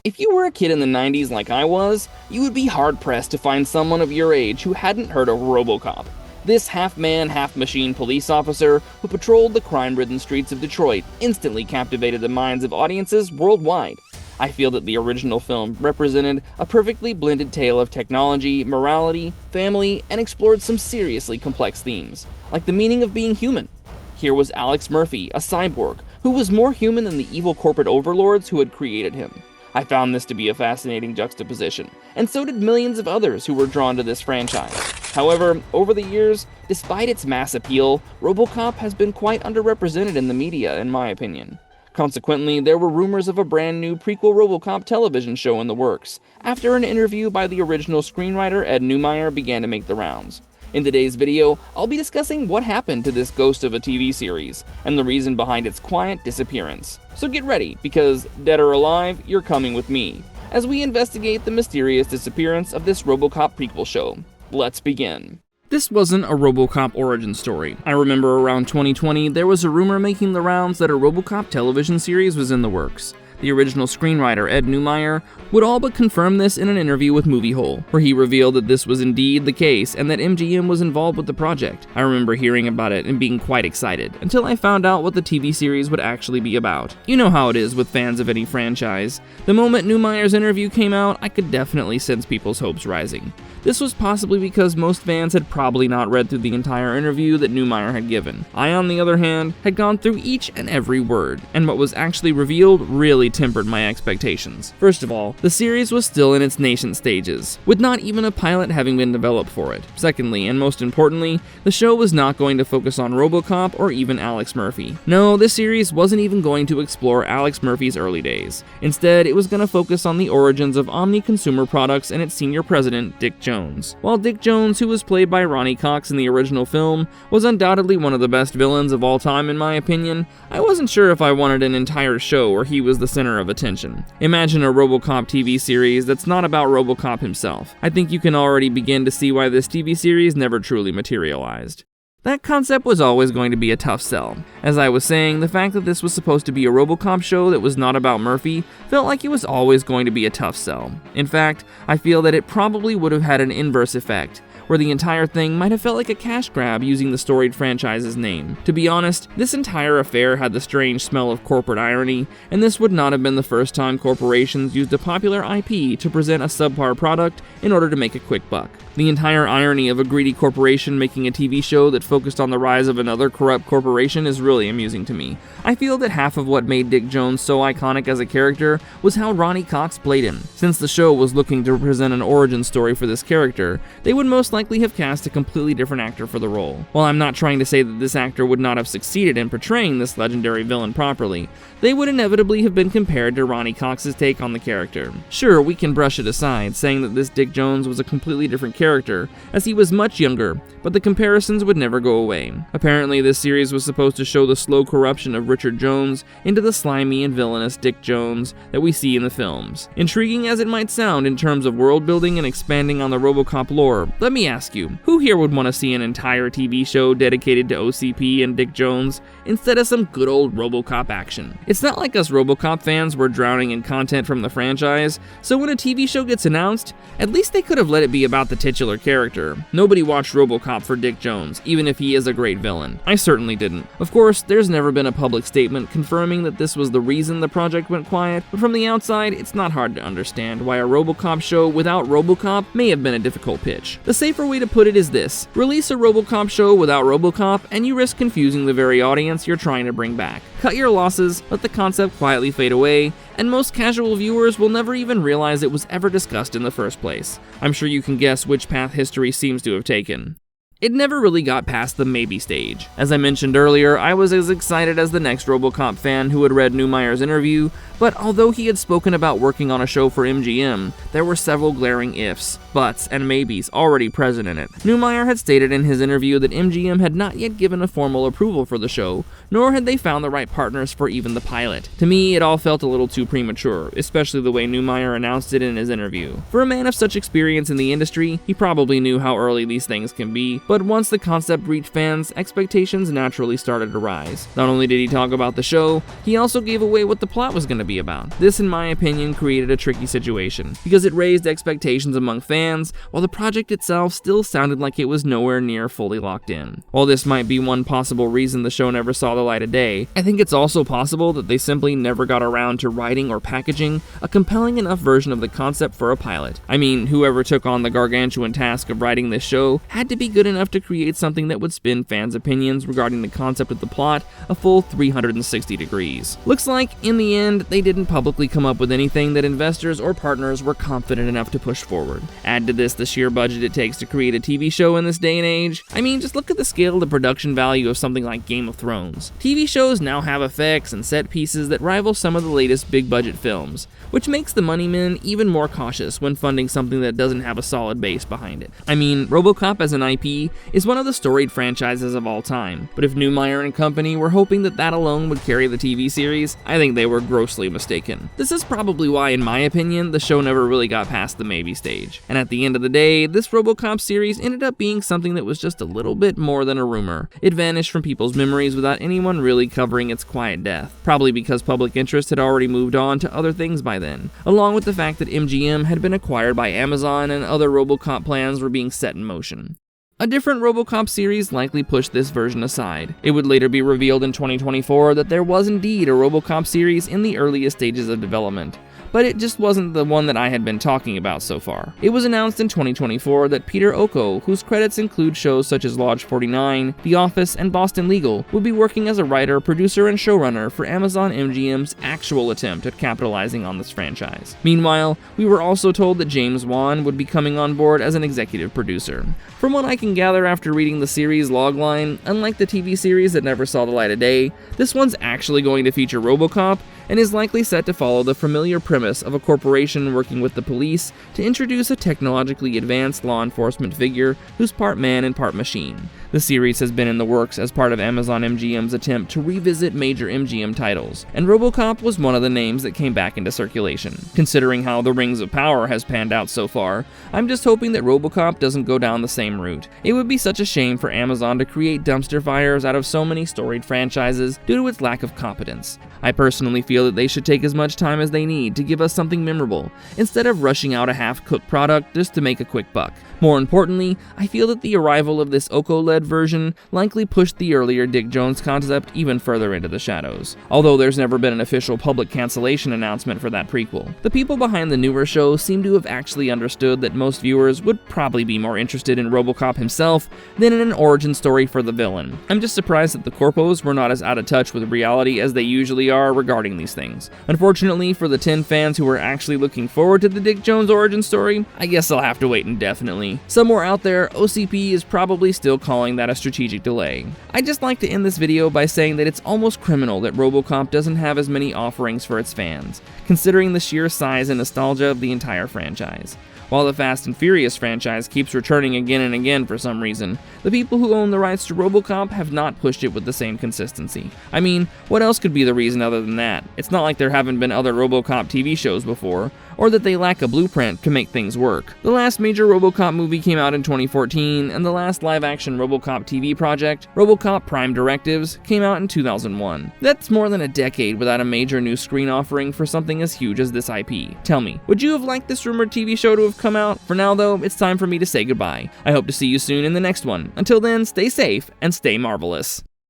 If you were a kid in the 90s like I was, you would be hard-pressed to find someone of your age who hadn't heard of Robocop. This half-man, half-machine police officer who patrolled the crime-ridden streets of Detroit instantly captivated the minds of audiences worldwide. I feel that the original film represented a perfectly blended tale of technology, morality, family, and explored some seriously complex themes, like the meaning of being human. Here was Alex Murphy, a cyborg, who was more human than the evil corporate overlords who had created him. I found this to be a fascinating juxtaposition, and so did millions of others who were drawn to this franchise. However, over the years, despite its mass appeal, Robocop has been quite underrepresented in the media, in my opinion. Consequently, there were rumors of a brand new prequel Robocop television show in the works, after an interview by the original screenwriter Ed Neumeyer began to make the rounds. In today's video, I'll be discussing what happened to this ghost of a TV series, and the reason behind its quiet disappearance. So get ready, because, dead or alive, you're coming with me, as we investigate the mysterious disappearance of this Robocop prequel show. Let's begin. This wasn't a Robocop origin story. I remember around 2020, there was a rumor making the rounds that a Robocop television series was in the works. The original screenwriter, Ed Neumeyer, would all but confirm this in an interview with Movie Hole, where he revealed that this was indeed the case and that MGM was involved with the project. I remember hearing about it and being quite excited, until I found out what the TV series would actually be about. You know how it is with fans of any franchise. The moment Neumeyer's interview came out, I could definitely sense people's hopes rising. This was possibly because most fans had probably not read through the entire interview that Neumeyer had given. I, on the other hand, had gone through each and every word, and what was actually revealed really tempered my expectations. First of all, the series was still in its nascent stages, with not even a pilot having been developed for it. Secondly, and most importantly, the show was not going to focus on Robocop or even Alex Murphy. No, this series wasn't even going to explore Alex Murphy's early days. Instead, it was going to focus on the origins of Omni Consumer Products and its senior president, Dick Jones. While Dick Jones, who was played by Ronnie Cox in the original film, was undoubtedly one of the best villains of all time in my opinion, I wasn't sure if I wanted an entire show where he was the center of attention. Imagine a Robocop TV series that's not about Robocop himself. I think you can already begin to see why this TV series never truly materialized. That concept was always going to be a tough sell. As I was saying, the fact that this was supposed to be a Robocop show that was not about Murphy felt like it was always going to be a tough sell. In fact, I feel that it probably would have had an inverse effect, where the entire thing might have felt like a cash grab using the storied franchise's name. To be honest, this entire affair had the strange smell of corporate irony, and this would not have been the first time corporations used a popular IP to present a subpar product in order to make a quick buck. The entire irony of a greedy corporation making a TV show that focused on the rise of another corrupt corporation is really amusing to me. I feel that half of what made Dick Jones so iconic as a character was how Ronnie Cox played him. Since the show was looking to present an origin story for this character, they would most likely have cast a completely different actor for the role. While I'm not trying to say that this actor would not have succeeded in portraying this legendary villain properly, they would inevitably have been compared to Ronnie Cox's take on the character. Sure, we can brush it aside, saying that this Dick Jones was a completely different character, as he was much younger, but the comparisons would never go away. Apparently, this series was supposed to show the slow corruption of Richard Jones into the slimy and villainous Dick Jones that we see in the films. Intriguing as it might sound in terms of world building and expanding on the Robocop lore, let me ask you, who here would want to see an entire TV show dedicated to OCP and Dick Jones instead of some good old Robocop action? It's not like us Robocop fans were drowning in content from the franchise, so when a TV show gets announced, at least they could have let it be about the titular character. Nobody watched Robocop for Dick Jones, even if he is a great villain. I certainly didn't. Of course, there's never been a public statement confirming that this was the reason the project went quiet, but from the outside, it's not hard to understand why a Robocop show without Robocop may have been a difficult pitch. The safer way to put it is this: release a Robocop show without Robocop, and you risk confusing the very audience you're trying to bring back. Cut your losses, let the concept quietly fade away, and most casual viewers will never even realize it was ever discussed in the first place. I'm sure you can guess which path history seems to have taken. It never really got past the maybe stage. As I mentioned earlier, I was as excited as the next Robocop fan who had read Neumeyer's interview, but although he had spoken about working on a show for MGM, there were several glaring ifs, buts, and maybes already present in it. Neumeyer had stated in his interview that MGM had not yet given a formal approval for the show, nor had they found the right partners for even the pilot. To me, it all felt a little too premature, especially the way Neumeyer announced it in his interview. For a man of such experience in the industry, he probably knew how early these things can be, But once the concept reached fans, expectations naturally started to rise. Not only did he talk about the show, he also gave away what the plot was going to be about. This, in my opinion, created a tricky situation, because it raised expectations among fans, while the project itself still sounded like it was nowhere near fully locked in. While this might be one possible reason the show never saw the light of day, I think it's also possible that they simply never got around to writing or packaging a compelling enough version of the concept for a pilot. I mean, whoever took on the gargantuan task of writing this show had to be good enough to create something that would spin fans' opinions regarding the concept of the plot a full 360 degrees. Looks like, in the end, they didn't publicly come up with anything that investors or partners were confident enough to push forward. Add to this the sheer budget it takes to create a TV show in this day and age. I mean, just look at the scale of the production value of something like Game of Thrones. TV shows now have effects and set pieces that rival some of the latest big-budget films, which makes the money men even more cautious when funding something that doesn't have a solid base behind it. I mean, Robocop as an IP is one of the storied franchises of all time, but if Newmeyer and company were hoping that that alone would carry the TV series, I think they were grossly mistaken. This is probably why, in my opinion, the show never really got past the maybe stage. And at the end of the day, this Robocop series ended up being something that was just a little bit more than a rumor. It vanished from people's memories without anyone really covering its quiet death, probably because public interest had already moved on to other things by then, along with the fact that MGM had been acquired by Amazon and other Robocop plans were being set in motion. A different Robocop series likely pushed this version aside. It would later be revealed in 2024 that there was indeed a Robocop series in the earliest stages of development, but it just wasn't the one that I had been talking about so far. It was announced in 2024 that Peter Oko, whose credits include shows such as Lodge 49, The Office, and Boston Legal, would be working as a writer, producer, and showrunner for Amazon MGM's actual attempt at capitalizing on this franchise. Meanwhile, we were also told that James Wan would be coming on board as an executive producer. From what I can gather after reading the series logline, unlike the TV series that never saw the light of day, this one's actually going to feature Robocop and is likely set to follow the familiar premise of a corporation working with the police to introduce a technologically advanced law enforcement figure who's part man and part machine. The series has been in the works as part of Amazon MGM's attempt to revisit major MGM titles, and Robocop was one of the names that came back into circulation. Considering how The Rings of Power has panned out so far, I'm just hoping that Robocop doesn't go down the same route. It would be such a shame for Amazon to create dumpster fires out of so many storied franchises due to its lack of competence. I personally feel that they should take as much time as they need to give us something memorable, instead of rushing out a half-cooked product just to make a quick buck. More importantly, I feel that the arrival of this Oko-led version likely pushed the earlier Dick Jones concept even further into the shadows, although there's never been an official public cancellation announcement for that prequel. The people behind the newer show seem to have actually understood that most viewers would probably be more interested in Robocop himself than in an origin story for the villain. I'm just surprised that the corpos were not as out of touch with reality as they usually are regarding these things. Unfortunately, for the 10 fans who are actually looking forward to the Dick Jones origin story, I guess I'll have to wait indefinitely. Somewhere out there, OCP is probably still calling that a strategic delay. I'd just like to end this video by saying that it's almost criminal that Robocop doesn't have as many offerings for its fans, considering the sheer size and nostalgia of the entire franchise. While the Fast and Furious franchise keeps returning again and again for some reason, the people who own the rights to Robocop have not pushed it with the same consistency. I mean, what else could be the reason other than that? It's not like there haven't been other Robocop TV shows before, or that they lack a blueprint to make things work. The last major Robocop movie came out in 2014, and the last live-action Robocop TV project, Robocop Prime Directives, came out in 2001. That's more than a decade without a major new screen offering for something as huge as this IP. Tell me, would you have liked this rumored TV show to have come out? For now though, it's time for me to say goodbye. I hope to see you soon in the next one. Until then, stay safe and stay marvelous.